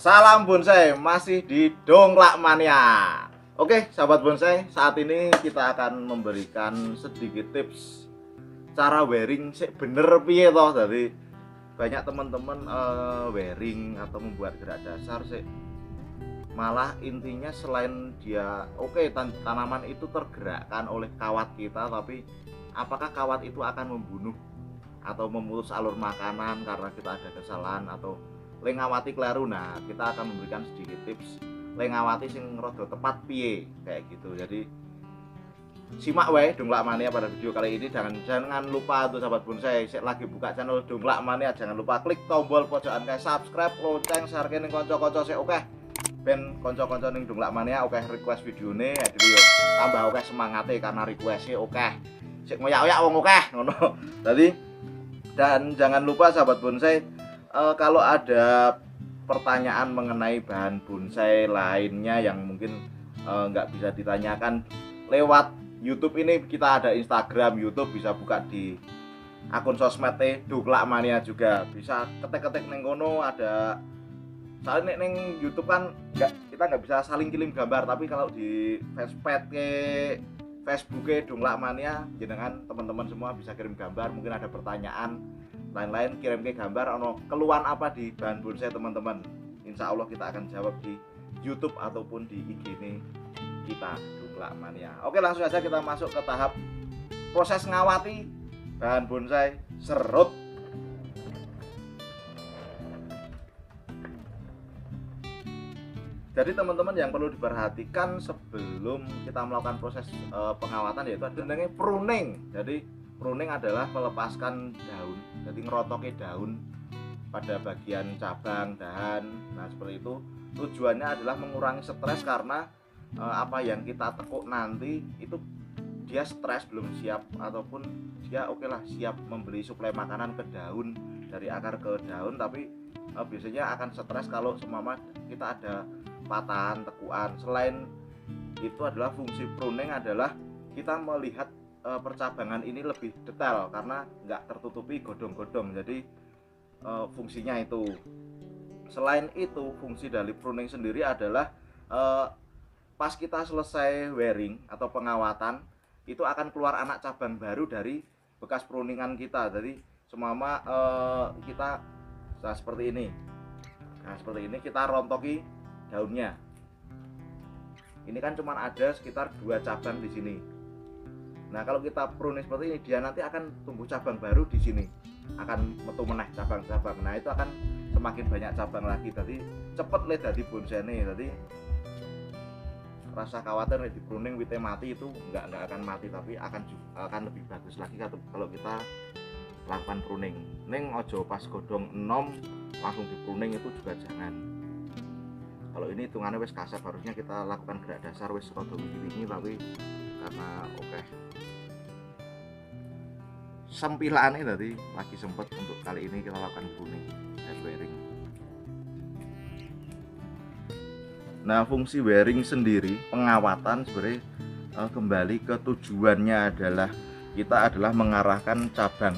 Salam bonsai, masih di Dongklak Mania. Oke, sahabat bonsai, saat ini kita akan memberikan sedikit tips cara wearing sik bener piye toh. Jadi banyak teman-teman wearing atau membuat gerak dasar sik malah intinya selain dia tanaman itu tergerakkan oleh kawat kita, tapi apakah kawat itu akan membunuh atau memutus alur makanan karena kita ada kesalahan atau lengawati kleru. Nah, kita akan memberikan sedikit tips lengawati sing rada tepat piye kayak gitu. Jadi simak wae Dongklak Mania pada video kali ini. Jangan lupa untuk sahabat bonsai saya lagi buka channel Dongklak Mania, jangan lupa klik tombol pojokan kayak subscribe, lonceng, share ning kanca-kanca sik oke. Ben kanca-kanca ning Dongklak Mania oke request videone jadi yo tambah oke semangate karena request-e oke. Sik ngoyak-oyak wong oke ngono. Tadi dan jangan lupa sahabat bonsai, kalau ada pertanyaan mengenai bahan bonsai lainnya yang mungkin nggak bisa ditanyakan lewat YouTube, ini kita ada Instagram, YouTube, bisa buka di akun sosmednya Dongklak Mania juga, bisa ketik-ketik neng kono ada. Soalnya neng YouTube kan kita nggak bisa saling kirim gambar, tapi kalau di Facebooknya Dongklak Mania, jenengan teman-teman semua bisa kirim gambar, mungkin ada pertanyaan lain-lain kirim ke gambar ono keluhan apa di bahan bonsai teman-teman, insya Allah kita akan jawab di YouTube ataupun di IG ini kita Dongklak Mania. Oke, langsung aja kita masuk ke tahap proses ngawati bahan bonsai serut. Jadi teman-teman yang perlu diperhatikan sebelum kita melakukan proses pengawatan yaitu adanya pruning. Jadi pruning adalah melepaskan daun, jadi ngerotoki daun pada bagian cabang, dahan. Nah seperti itu. Tujuannya adalah mengurangi stres karena apa yang kita tekuk nanti itu dia stres belum siap, ataupun dia siap membeli suplai makanan ke daun, dari akar ke daun, tapi biasanya akan stres kalau semama kita ada patahan, tekuan. Selain itu adalah fungsi pruning adalah kita melihat percabangan ini lebih detail karena nggak tertutupi godong-godong. Jadi fungsinya itu. Selain itu, fungsi dari pruning sendiri adalah pas kita selesai wearing atau pengawatan itu akan keluar anak cabang baru dari bekas pruningan kita. Jadi semama kita seperti ini. Nah seperti ini kita rontoki daunnya. Ini kan cuma ada sekitar 2 cabang di sini. Nah kalau kita pruning seperti ini, dia nanti akan tumbuh cabang baru di sini, akan metu meneh cabang-cabang. Nah itu akan semakin banyak cabang lagi. Jadi cepet le dadi bonsai. Jadi rasa khawatir di pruning wite mati itu nggak akan mati, tapi akan lebih bagus lagi kalau kita lakukan pruning. Neng ojo pas godong enom langsung di pruning, itu juga jangan. Kalau ini hitungannya wis kasar, harusnya kita lakukan gerak dasar wis rada wingi, tapi karena sempilaane tadi lagi sempet untuk kali ini kita lakukan pruning dan wearing. Nah fungsi wearing sendiri, pengawatan sebenarnya kembali ke tujuannya adalah kita adalah mengarahkan cabang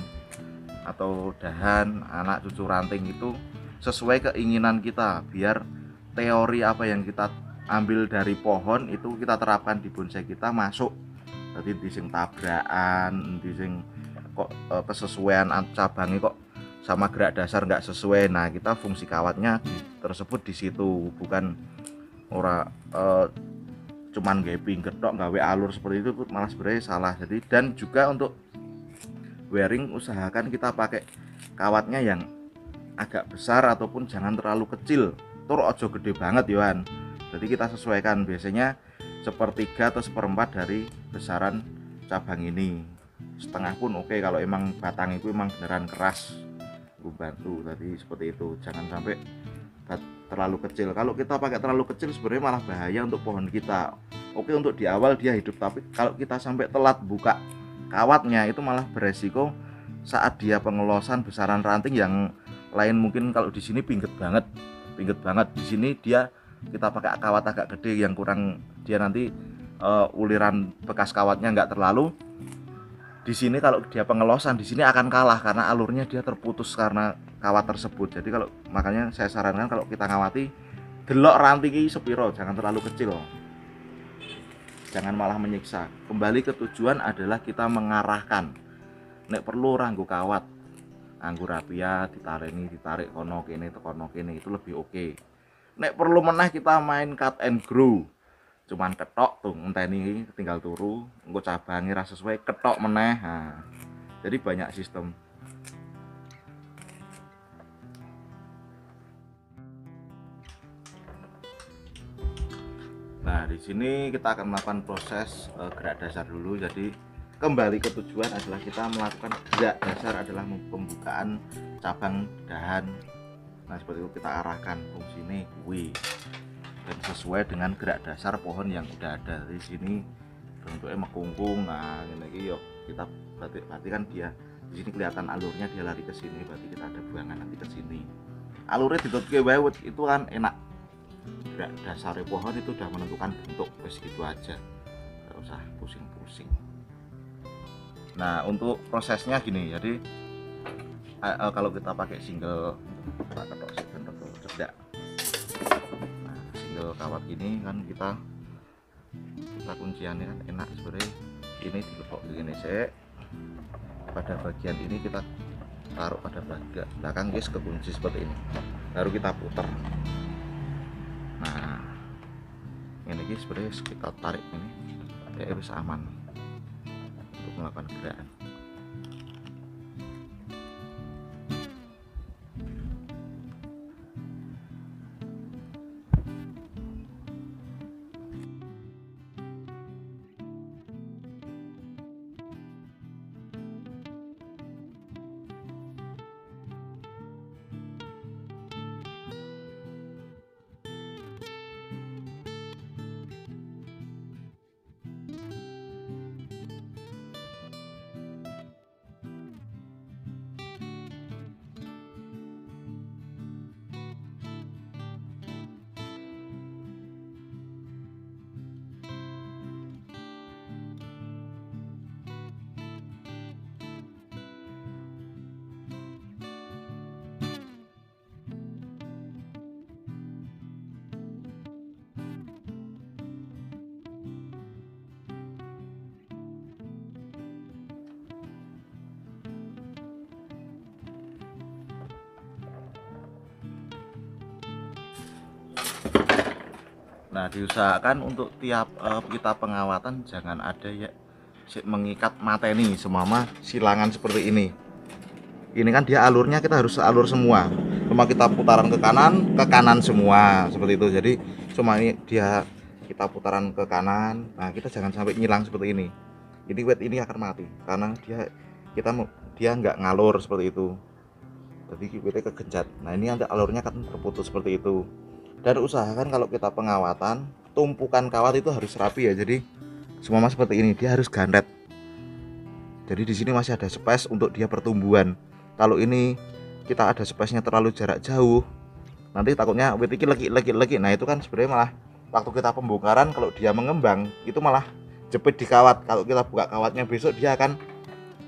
atau dahan, anak cucu ranting itu sesuai keinginan kita, biar teori apa yang kita ambil dari pohon itu kita terapkan di bonsai kita masuk. Jadi di sing tabrakan, di sing kok kesesuaian cabangnya kok sama gerak dasar nggak sesuai. Nah kita fungsi kawatnya tersebut di situ, bukan cuman gawe pinggir tok, gawe alur seperti itu malah sebenarnya salah. Jadi dan juga untuk wearing usahakan kita pakai kawatnya yang agak besar ataupun jangan terlalu kecil. Tur ojo gede banget Yohan. Jadi kita sesuaikan, biasanya sepertiga atau seperempat dari besaran cabang ini. Setengah pun oke kalau emang batang itu emang beneran keras, bantu. Tadi seperti itu, jangan sampai terlalu kecil. Kalau kita pakai terlalu kecil sebenarnya malah bahaya untuk pohon kita. Oke untuk di awal dia hidup, tapi kalau kita sampai telat buka kawatnya itu malah beresiko saat dia pengelosan besaran ranting yang lain. Mungkin kalau di sini pinggit banget di sini dia kita pakai kawat agak gede yang kurang, dia nanti uliran bekas kawatnya nggak terlalu. Di sini kalau dia pengelosan di sini akan kalah karena alurnya dia terputus karena kawat tersebut. Jadi kalau makanya saya sarankan kalau kita ngawati delok ranting iki sepiro, jangan terlalu kecil loh. Jangan malah menyiksa. Kembali ke tujuan adalah kita mengarahkan. Nek perlu ora nggo kawat, nganggo rapia, ditarik kono kene kono kene, itu lebih oke. Nek perlu meneh kita main cut and grow. Cuman ketok tuh ngenteni tinggal turu, engko cabange ra sesuai ketok meneh. Nah, jadi banyak sistem. Nah, di sini kita akan melakukan proses gerak dasar dulu. Jadi kembali ke tujuan adalah kita melakukan gerak dasar adalah pembukaan cabang dahan. Nah, seperti itu kita arahkan fungsi ini kuwi. Dan sesuai dengan gerak dasar pohon yang udah ada di sini bentuknya mekungkung. Nah, ini yuk kita berarti kan dia di sini kelihatan alurnya, dia lari ke sini, berarti kita ada buangan nanti ke sini. Alurnya ditutke wae itu kan enak. Gerak dasar pohon itu udah menentukan bentuk, wes gitu aja, nggak usah pusing-pusing. Nah, untuk prosesnya gini, jadi kalau kita pakai single, kita ketok cedak. Nah, single kawat gini kan kita kunciannya kan enak sebenarnya. Ini dilepok begini sih, pada bagian ini kita taruh pada bagian belakang guys, kekunci seperti ini, baru kita putar. Nah, ini sebenarnya kita tarik ini, dia harus aman untuk melakukan gerakan. Nah, diusahakan untuk tiap kita pengawatan jangan ada ya mengikat mateni semama silangan seperti ini. Ini kan dia alurnya kita harus alur semua. Cuma kita putaran ke kanan semua seperti itu. Jadi cuma ini dia kita putaran ke kanan. Nah, kita jangan sampai nyilang seperti ini. Jadi wet ini akan mati karena dia nggak ngalur seperti itu. Jadi wetnya kegencat. Nah, ini nanti alurnya akan terputus seperti itu. Dan usahakan kalau kita pengawatan, tumpukan kawat itu harus rapi ya. Jadi semua seperti ini, dia harus gandet. Jadi di sini masih ada space untuk dia pertumbuhan. Kalau ini kita ada space-nya terlalu jarak jauh, nanti takutnya wit ini lagi. Nah, itu kan sebenarnya malah waktu kita pembongkaran kalau dia mengembang itu malah jepit di kawat. Kalau kita buka kawatnya besok dia akan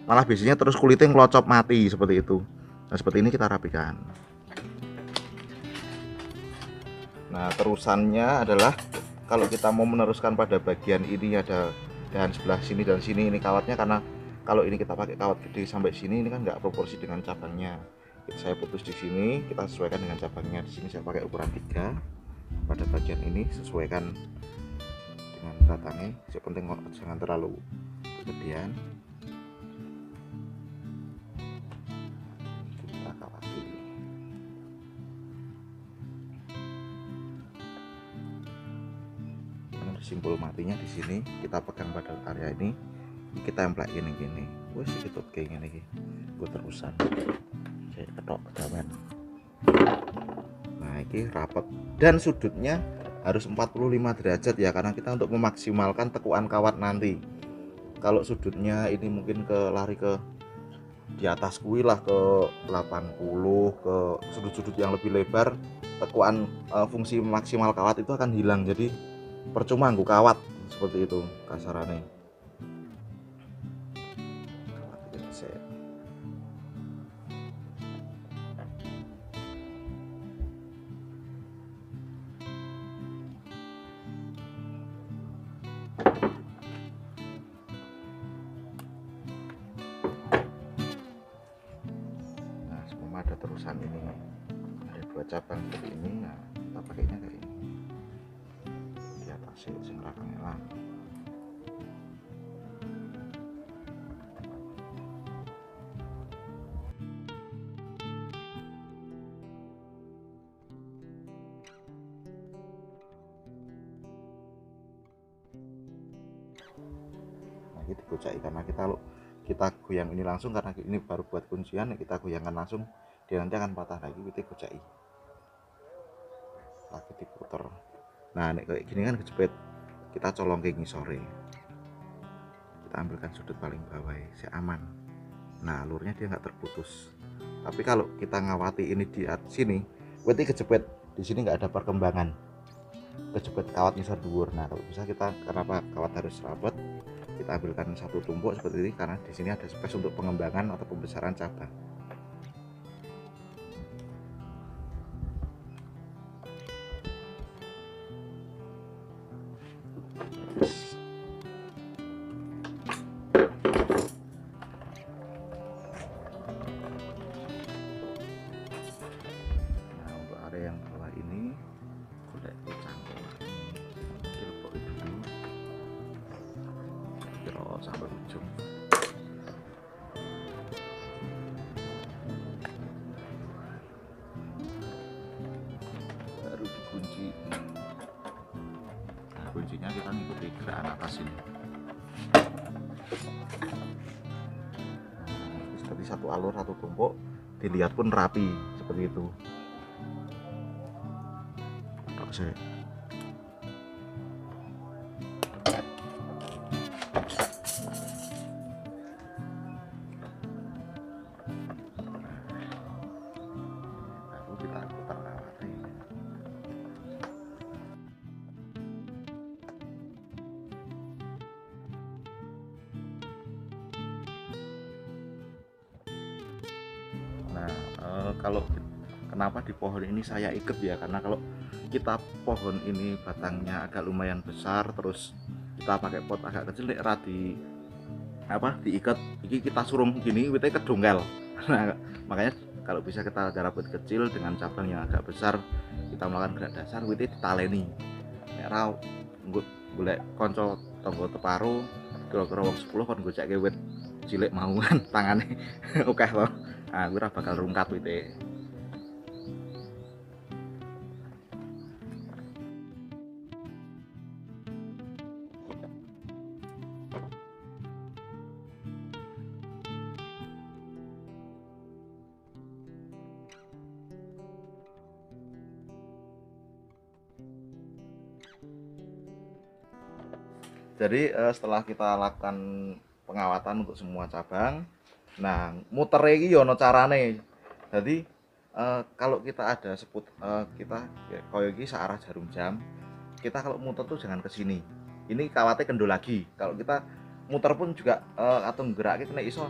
malah biasanya terus kulitnya ngelocop mati seperti itu. Nah, seperti ini kita rapikan. Nah, terusannya adalah kalau kita mau meneruskan pada bagian ini ada dahan sebelah sini dan sini ini kawatnya, karena kalau ini kita pakai kawat gede sampai sini ini kan nggak proporsi dengan cabangnya. Saya putus di sini, kita sesuaikan dengan cabangnya. Di sini saya pakai ukuran 3. Pada bagian ini sesuaikan dengan batangnya. Yang penting jangan terlalu kegedean. Kita kawati. Simpul matinya di sini kita pegang pada area ini, kita template gini wes itu kayak gini gue terusan saya ketok kedaman. Nah, ini rapat dan sudutnya harus 45 derajat ya, karena kita untuk memaksimalkan tekuan kawat nanti. Kalau sudutnya ini mungkin lari ke di atas kuih lah ke 80, ke sudut-sudut yang lebih lebar, tekuan fungsi maksimal kawat itu akan hilang. Jadi percuma nggo kawat seperti itu kasarannya. Nah, semua ada terusan ini, ada 2 cabang seperti ini. Nah, kita pakainya kayak ini di atas sing belakangnya lah. Nah, ini dikocaki karena kita goyang ini langsung, karena ini baru buat kuncian, kita goyangkan langsung dia nanti akan patah lagi. Kita gocaki lagi, diputer. Nah, nek kayak gini kan kejepit, kita colong ke ngisore, kita ambilkan sudut paling bawah si aman. Nah, alurnya dia nggak terputus. Tapi kalau kita ngawati ini di sini, berarti kejepit di sini nggak ada perkembangan, kejepit kawat ngisor dhuwur. Nah, kalau bisa kita, kenapa kawat harus rapet, kita ambilkan satu tumpuk seperti ini karena di sini ada space untuk pengembangan atau pembesaran cabang. Nah, untuk area yang bawah ini golek cangkul kilpok dulu kira sampai ujung. Baru dikunci. Nah, kuncinya kita ngikuti gerakan atas ini. Seperti satu alur satu tumpuk, dilihat pun rapi seperti itu. Saya baru kita putar kawatnya. Nah, kalau kenapa di pohon ini saya ikat ya, karena kalau kita pohon ini batangnya agak lumayan besar, terus kita pakai pot agak kecil, nek radi diikat ini kita surum gini witnya kedongkel. Nah, makanya kalau bisa kita garap wit kecil dengan cabang yang agak besar, kita melakukan gerak dasar witnya ditaleni. Nek ra golek kanca tangga teparo kira-kira wong 10 kon goceke wit cilik mau kan tangane akeh to. Nah, kuwi ora bakal rungkat wite. Jadi setelah kita lakukan pengawatan untuk semua cabang, nah muter iki yo ono carane. Jadi kalau kita ada kita ya, koyo iki searah jarum jam, kita kalau muter tuh jangan ke sini. Ini kawatnya kendor lagi. Kalau kita muter pun juga atau geraknya kena iso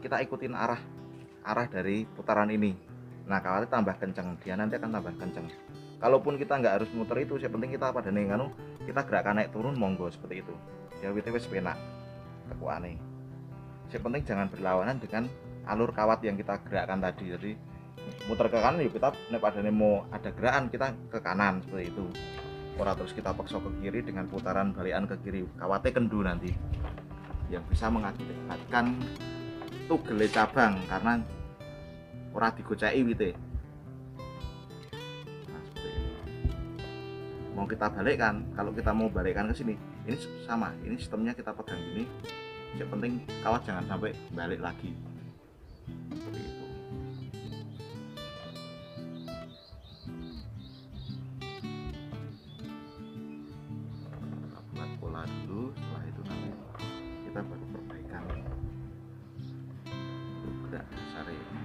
kita ikutin arah dari putaran ini. Nah, kawatnya tambah kenceng, dia nanti akan tambah kenceng. Kalaupun kita nggak harus muter itu, yang penting kita pada nih kita gerakan naik turun monggo seperti itu. Ya WTW sepenak kekuane. Yang penting jangan berlawanan dengan alur kawat yang kita gerakkan tadi. Jadi muter ke kanan, yuk kita pada mau ada gerakan kita ke kanan seperti itu. Ora terus kita paksa ke kiri dengan putaran balikan ke kiri, kawatnya kendu nanti, yang bisa mengakibatkan tugele cabang karena ora digoceki wite. Mau kita balikkan, kalau kita mau balikkan ke sini, ini sama, ini sistemnya kita pegang gini. Yang penting kawat jangan sampai balik lagi. Seperti itu. Kita buat pola dulu, setelah itu nanti kita baru perbaikan. Gerak dasar ini.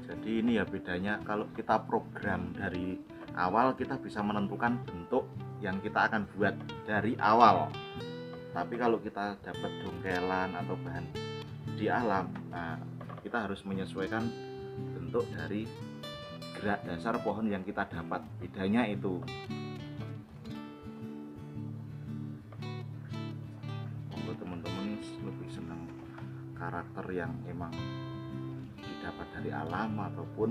Jadi ini ya bedanya, kalau kita program dari awal kita bisa menentukan bentuk yang kita akan buat dari awal. Tapi kalau kita dapat dongkelan atau bahan di alam, nah kita harus menyesuaikan bentuk dari gerak dasar pohon yang kita dapat. Bedanya itu. Monggo teman-teman lebih senang karakter yang emang didapat dari alam ataupun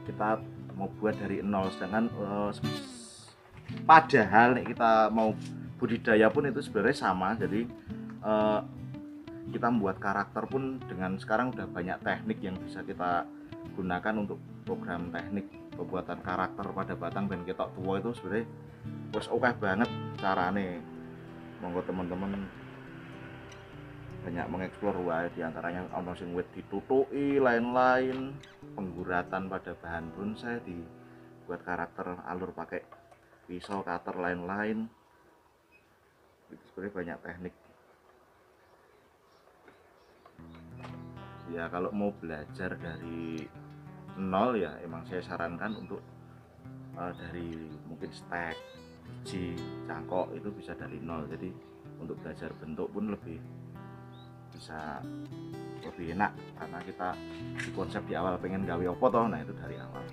kita mau buat dari nol. Sedangkan padahal kita mau budidaya pun itu sebenarnya sama. Jadi kita membuat karakter pun dengan sekarang udah banyak teknik yang bisa kita gunakan untuk program teknik pembuatan karakter pada batang ben ketok tua itu sebenarnya wis oke banget carane. Monggo teman-teman banyak mengeksplor wae, diantaranya ono sing wit ditutuki, lain-lain, pengguratan pada bahan bonsai, dibuat karakter alur pakai pisau, cutter, lain-lain. Itu sebenarnya banyak teknik. Ya kalau mau belajar dari nol ya emang saya sarankan untuk dari mungkin stek, biji, cangkok itu bisa dari nol. Jadi untuk belajar bentuk pun bisa lebih enak karena kita di konsep di awal pengen gawe opo toh, nah itu dari awal.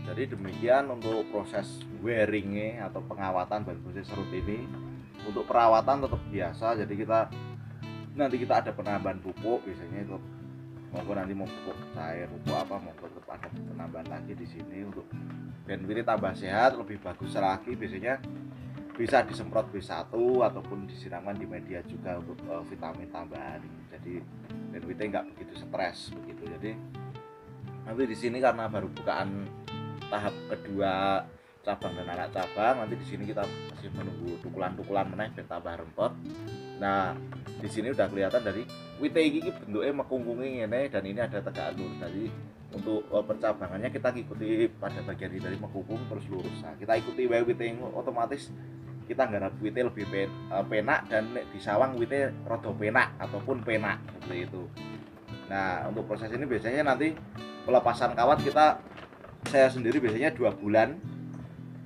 Jadi demikian untuk proses wearingnya atau pengawatan bahan bonsai serut ini. Untuk perawatan tetap biasa, jadi nanti kita ada penambahan pupuk biasanya itu. Monggo nanti mau pupuk cair, pupuk apa, monggo tetap ada penambahan lagi di sini untuk ben wiri tambah sehat, lebih bagus lagi. Biasanya bisa disemprot B1 ataupun disiramkan di media juga untuk vitamin tambahan. Jadi ben wiri nggak begitu stres begitu. Jadi nanti di sini karena baru bukaan tahap kedua cabang dan anak cabang, nanti di sini kita masih menunggu tukulan-tukulan meneh biar tambah rempet. Nah, di sini udah kelihatan dari wite iki bentuknya mekungkungi ngene dan ini ada tegak lurus. Jadi untuk percabangannya kita ikuti pada bagian ini dari mekungkung terus lurus. Nah, kita ikuti wae wite otomatis kita nggarap wite lebih penak dan di sawang wite rada penak ataupun penak seperti itu. Nah, untuk proses ini biasanya nanti pelepasan kawat saya sendiri biasanya 2 bulan,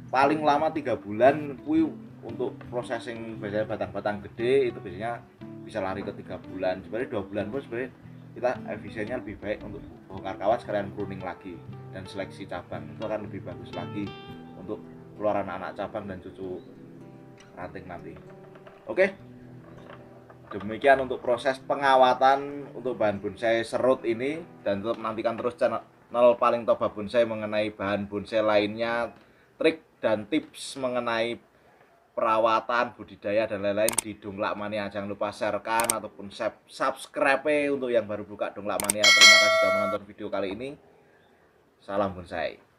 paling lama 3 bulan. Untuk processing biasanya batang-batang gede itu biasanya bisa lari ke 3 bulan. Sebenarnya 2 bulan pun sebenarnya kita efisiennya lebih baik untuk bongkar kawat sekalian pruning lagi dan seleksi cabang itu akan lebih bagus lagi untuk keluaran anak cabang dan cucu ranting nanti. Oke, demikian untuk proses pengawatan untuk bahan bonsai serut ini, dan tetap nantikan terus channel Paling Toba Bonsai mengenai bahan bonsai lainnya, trik dan tips mengenai perawatan, budidaya dan lain-lain di Dongklak Mania. Jangan lupa sharekan ataupun subscribe untuk yang baru buka Dongklak Mania. Terima kasih sudah menonton video kali ini. Salam bonsai.